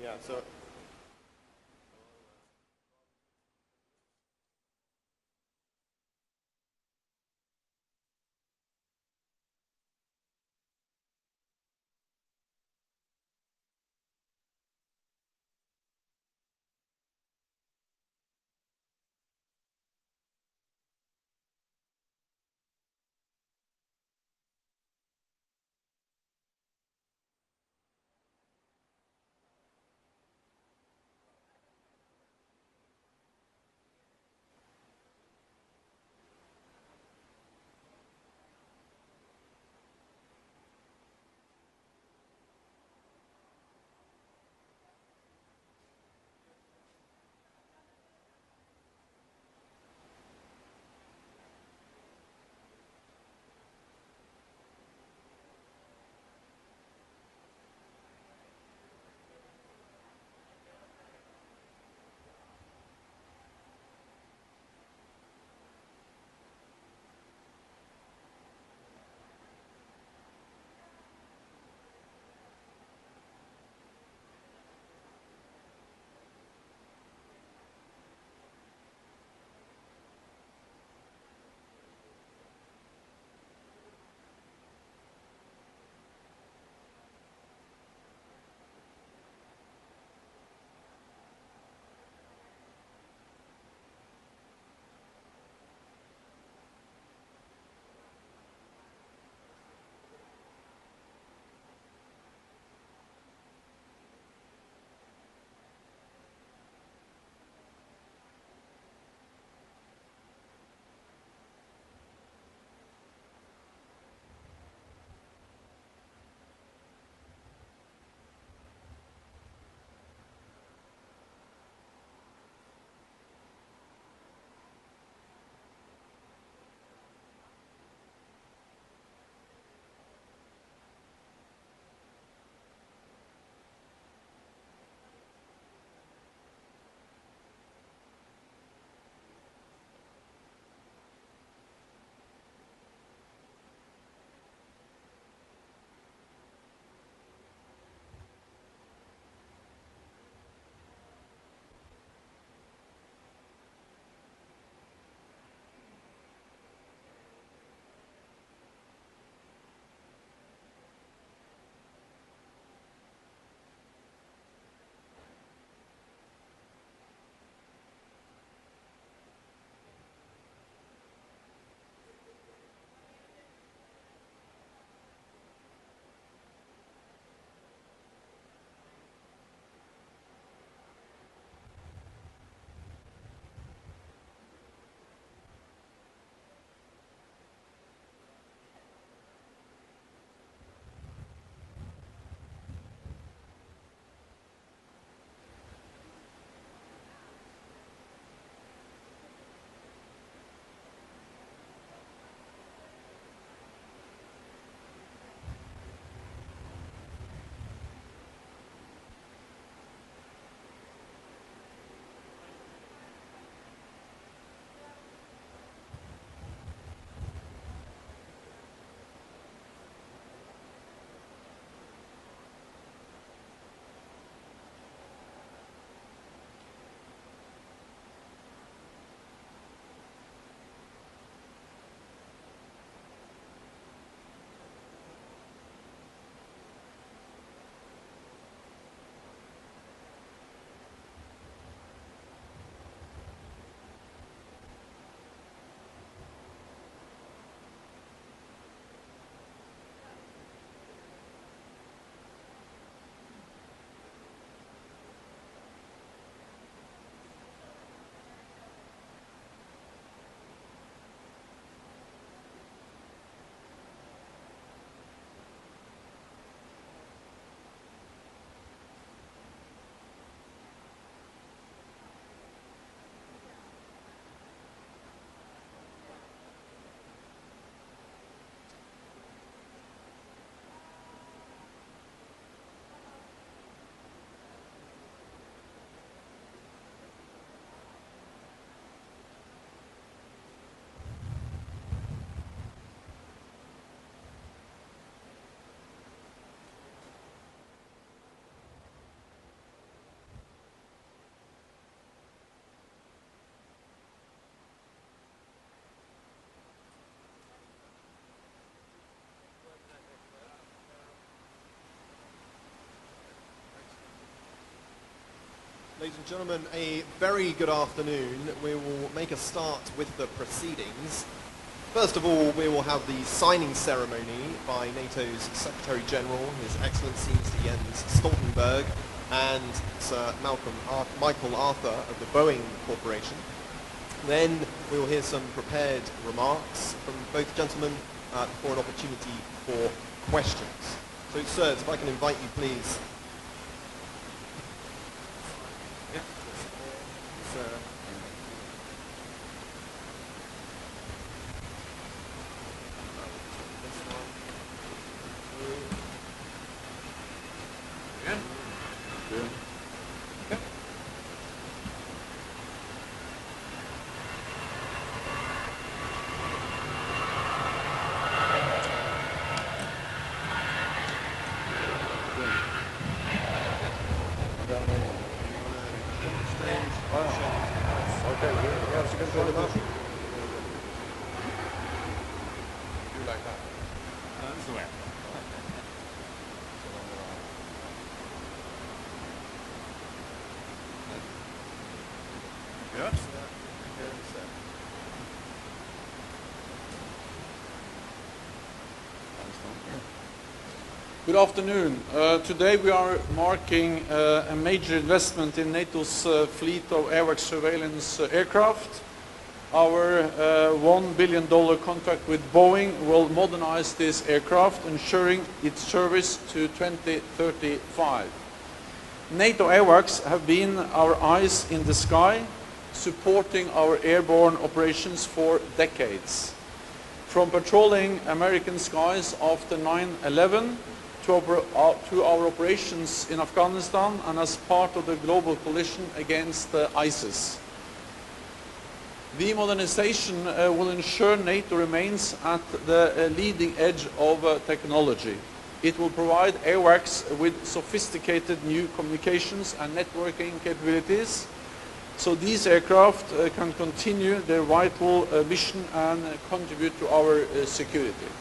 Yeah. So Ladies and gentlemen, a very good afternoon. We will make a start with the proceedings. First of all, we will have the signing ceremony by NATO's Secretary General, His Excellency Mr. Jens Stoltenberg, and Sir Michael Arthur of the Boeing Corporation. Then we will hear some prepared remarks from both gentlemen before an opportunity for questions. So, sirs, if I can invite you, please. Good afternoon. Today we are marking a major investment in NATO's fleet of airwork surveillance aircraft. Our $1 billion contract with Boeing will modernize this aircraft, ensuring its service to 2035. NATO airworks have been our eyes in the sky, supporting our airborne operations for decades. From patrolling American skies after 9/11 to our operations in Afghanistan and as part of the global coalition against ISIS. The modernization will ensure NATO remains at the leading edge of technology. It will provide airworks with sophisticated new communications and networking capabilities, so these aircraft can continue their vital mission and contribute to our security.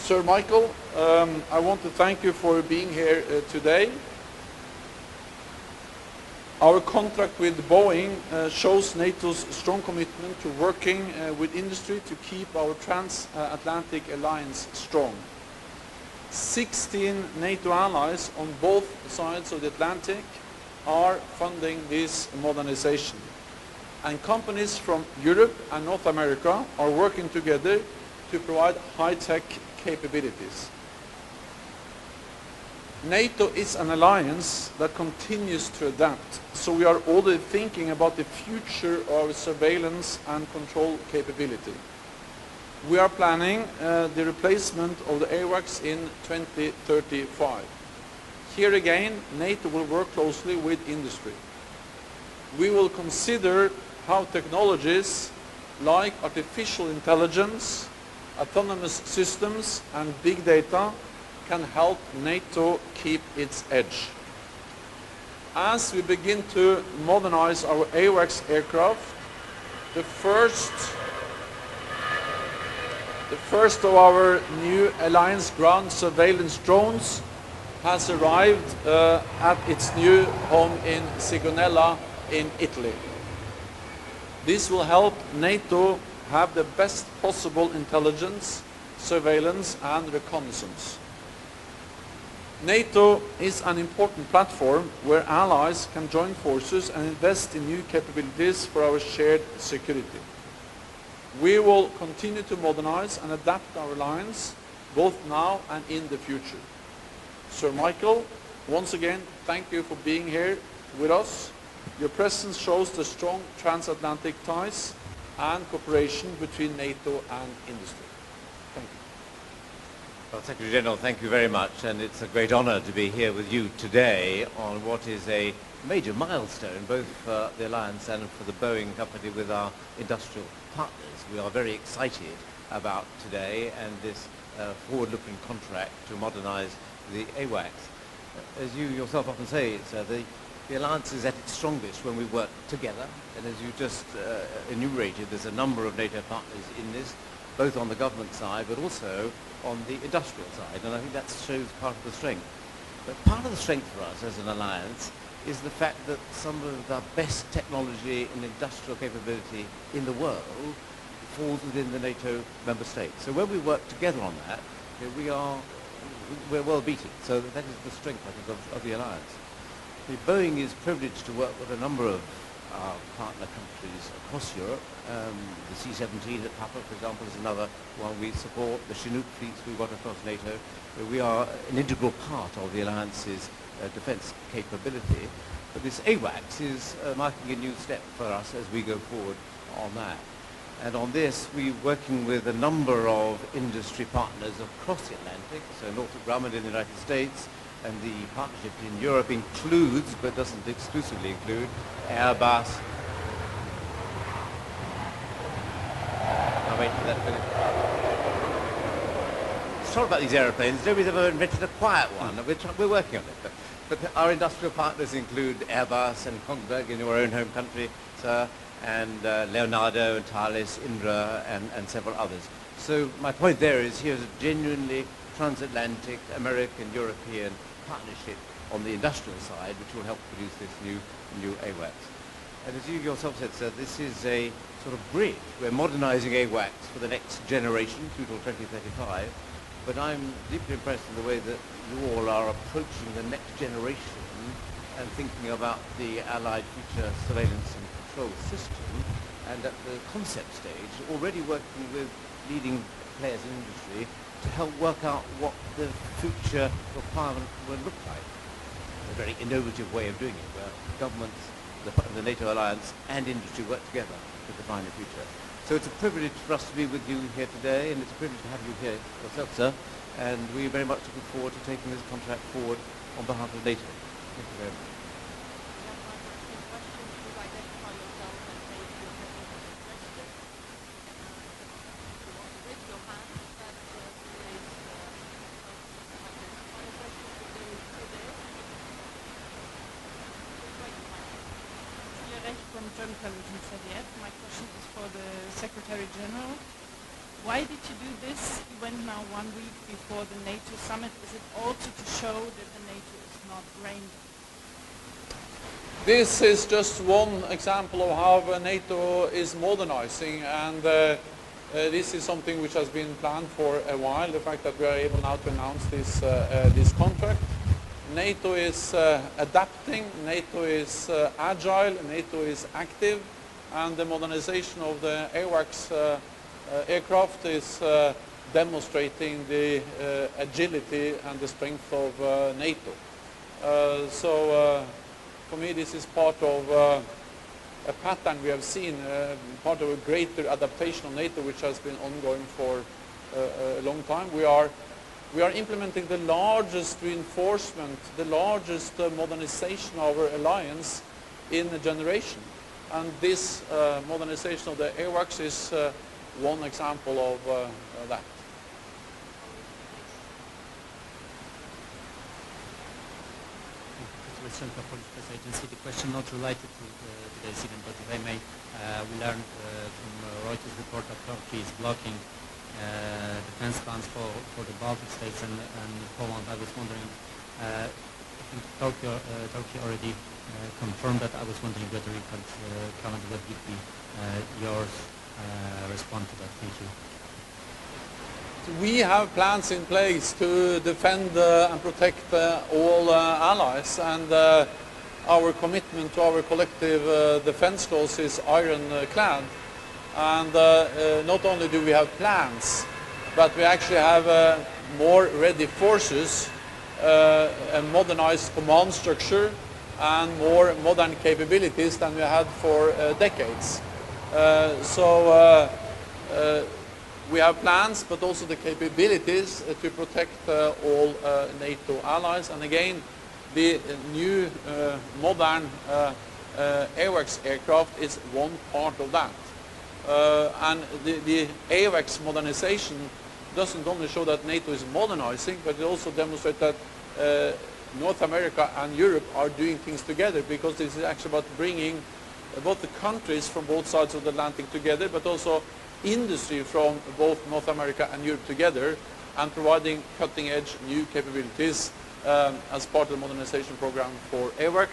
Sir Michael, I want to thank you for being here today. Our contract with Boeing shows NATO's strong commitment to working with industry to keep our transatlantic alliance strong. 16 NATO allies on both sides of the Atlantic are funding this modernization. And companies from Europe and North America are working together to provide high-tech capabilities. NATO is an alliance that continues to adapt, so we are already thinking about the future of surveillance and control capability. We are planning the replacement of the airworks in 2035. Here again, NATO will work closely with industry. We will consider how technologies like artificial intelligence, autonomous systems and big data can help NATO keep its edge. As we begin to modernize our AWACS aircraft, the first of our new Alliance ground surveillance drones has arrived at its new home in Sigonella in Italy. This will help NATO have the best possible intelligence, surveillance and reconnaissance. NATO is an important platform where allies can join forces and invest in new capabilities for our shared security. We will continue to modernize and adapt our alliance both now and in the future. Sir Michael, once again, thank you for being here with us. Your presence shows the strong transatlantic ties and cooperation between NATO and industry. Thank you. Well, Secretary General, thank you very much, and it's a great honor to be here with you today on what is a major milestone, both for the Alliance and for the Boeing company with our industrial partners. We are very excited about today and this forward-looking contract to modernize the AWACS. As you yourself often say, the alliance is at its strongest when we work together, and as you just enumerated, there's a number of NATO partners in this, both on the government side but also on the industrial side, and I think that shows part of the strength. But part of the strength for us as an alliance is the fact that some of the best technology and industrial capability in the world falls within the NATO member states. So when we work together on that, we're well beaten. So that is the strength, I think, of the alliance. Boeing is privileged to work with a number of our partner countries across Europe. The C-17 at Papa, for example, is another one we support. The Chinook fleets we've got across NATO. We are an integral part of the alliance's defence capability. But this AWACS is marking a new step for us as we go forward on that. And on this, we're working with a number of industry partners across the Atlantic. So Northrop Grumman in the United States, and the partnership in Europe includes, but doesn't exclusively include, Airbus. I'll wait for that to finish. Sorry about these aeroplanes. Nobody's ever invented a quiet one. We're working on it. But our industrial partners include Airbus and Kongsberg in your own home country, sir, and Leonardo and Thales, Indra, and several others. So my point there is here's a genuinely transatlantic, American-European partnership on the industrial side, which will help produce this new AWACS. And as you yourself said, sir, this is a sort of bridge. We're modernizing AWACS for the next generation through till 2035. But I'm deeply impressed in the way that you all are approaching the next generation and thinking about the Allied future surveillance and control system, and at the concept stage, already working with leading players in industry to help work out what the future requirement will look like. A very innovative way of doing it, where governments, the NATO alliance and industry work together to define the future. So it's a privilege for us to be with you here today, and it's a privilege to have you here yourself, sir. And we're very much looking forward to taking this contract forward on behalf of NATO. Thank you very much. From German television ZDF. My question is for the Secretary General. Why did you do this event now 1 week before the NATO summit? Is it also to show that the NATO is not brain dead? This is just one example of how NATO is modernizing, and this is something which has been planned for a while, the fact that we are able now to announce this contract. NATO is adapting, NATO is agile, NATO is active, and the modernization of the AWACS aircraft is demonstrating the agility and the strength of NATO. So for me this is part of a pattern we have seen, part of a greater adaptation of NATO which has been ongoing for a long time. We are implementing the largest reinforcement, the largest modernization of our alliance in a generation. And this modernization of the AWACS is one example of that. Polish Press Agency. The question not related to today's event, but if I may, we learned from Reuters report that Turkey is blocking defense plans for the Baltic states and Poland. I was wondering, I think Turkey already confirmed that. I was wondering whether you could comment what would be your response to that. Thank you. We have plans in place to defend and protect all allies, and our commitment to our collective defense clause is ironclad. And not only do we have plans, but we actually have more ready forces, a modernized command structure, and more modern capabilities than we had for decades. So we have plans, but also the capabilities to protect all NATO allies. And again, the new modern AWACS aircraft is one part of that. And the AWACS modernization doesn't only show that NATO is modernizing, but it also demonstrates that North America and Europe are doing things together, because this is actually about bringing both the countries from both sides of the Atlantic together, but also industry from both North America and Europe together, and providing cutting-edge new capabilities as part of the modernization program for AWACS.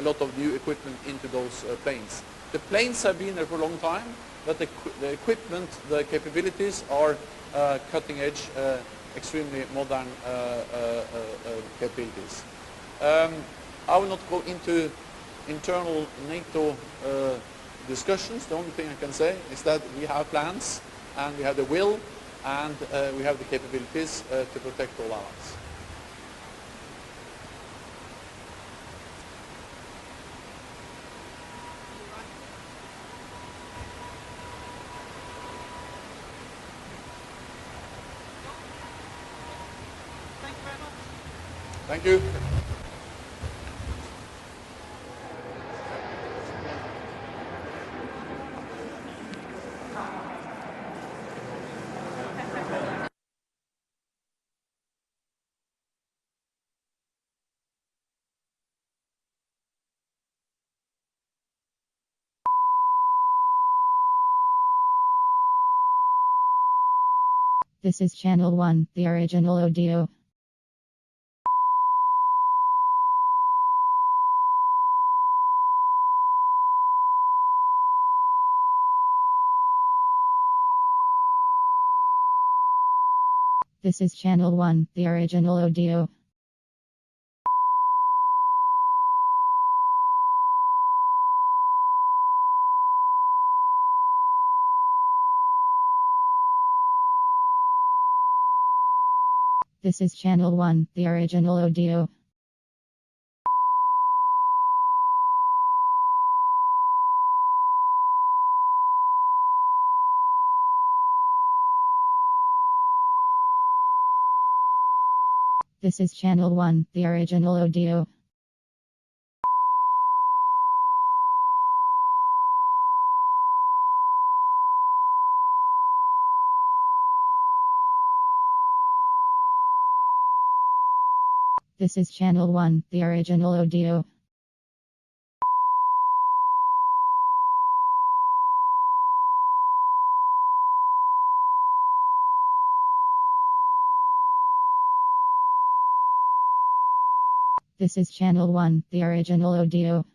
a lot of new equipment into those planes. The planes have been there for a long time, but the equipment, the capabilities are cutting edge, extremely modern capabilities. I will not go into internal NATO discussions. The only thing I can say is that we have plans, and we have the will, and we have the capabilities to protect all allies. Thank you very much. Thank you. This is Channel 1, the original audio. This is Channel 1, the original audio. This is Channel 1, the original audio. This is Channel 1, the original audio. This is Channel 1, the original audio. This is Channel 1, the original audio.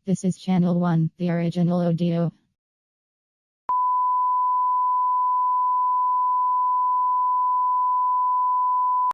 This is Channel 1, the original audio.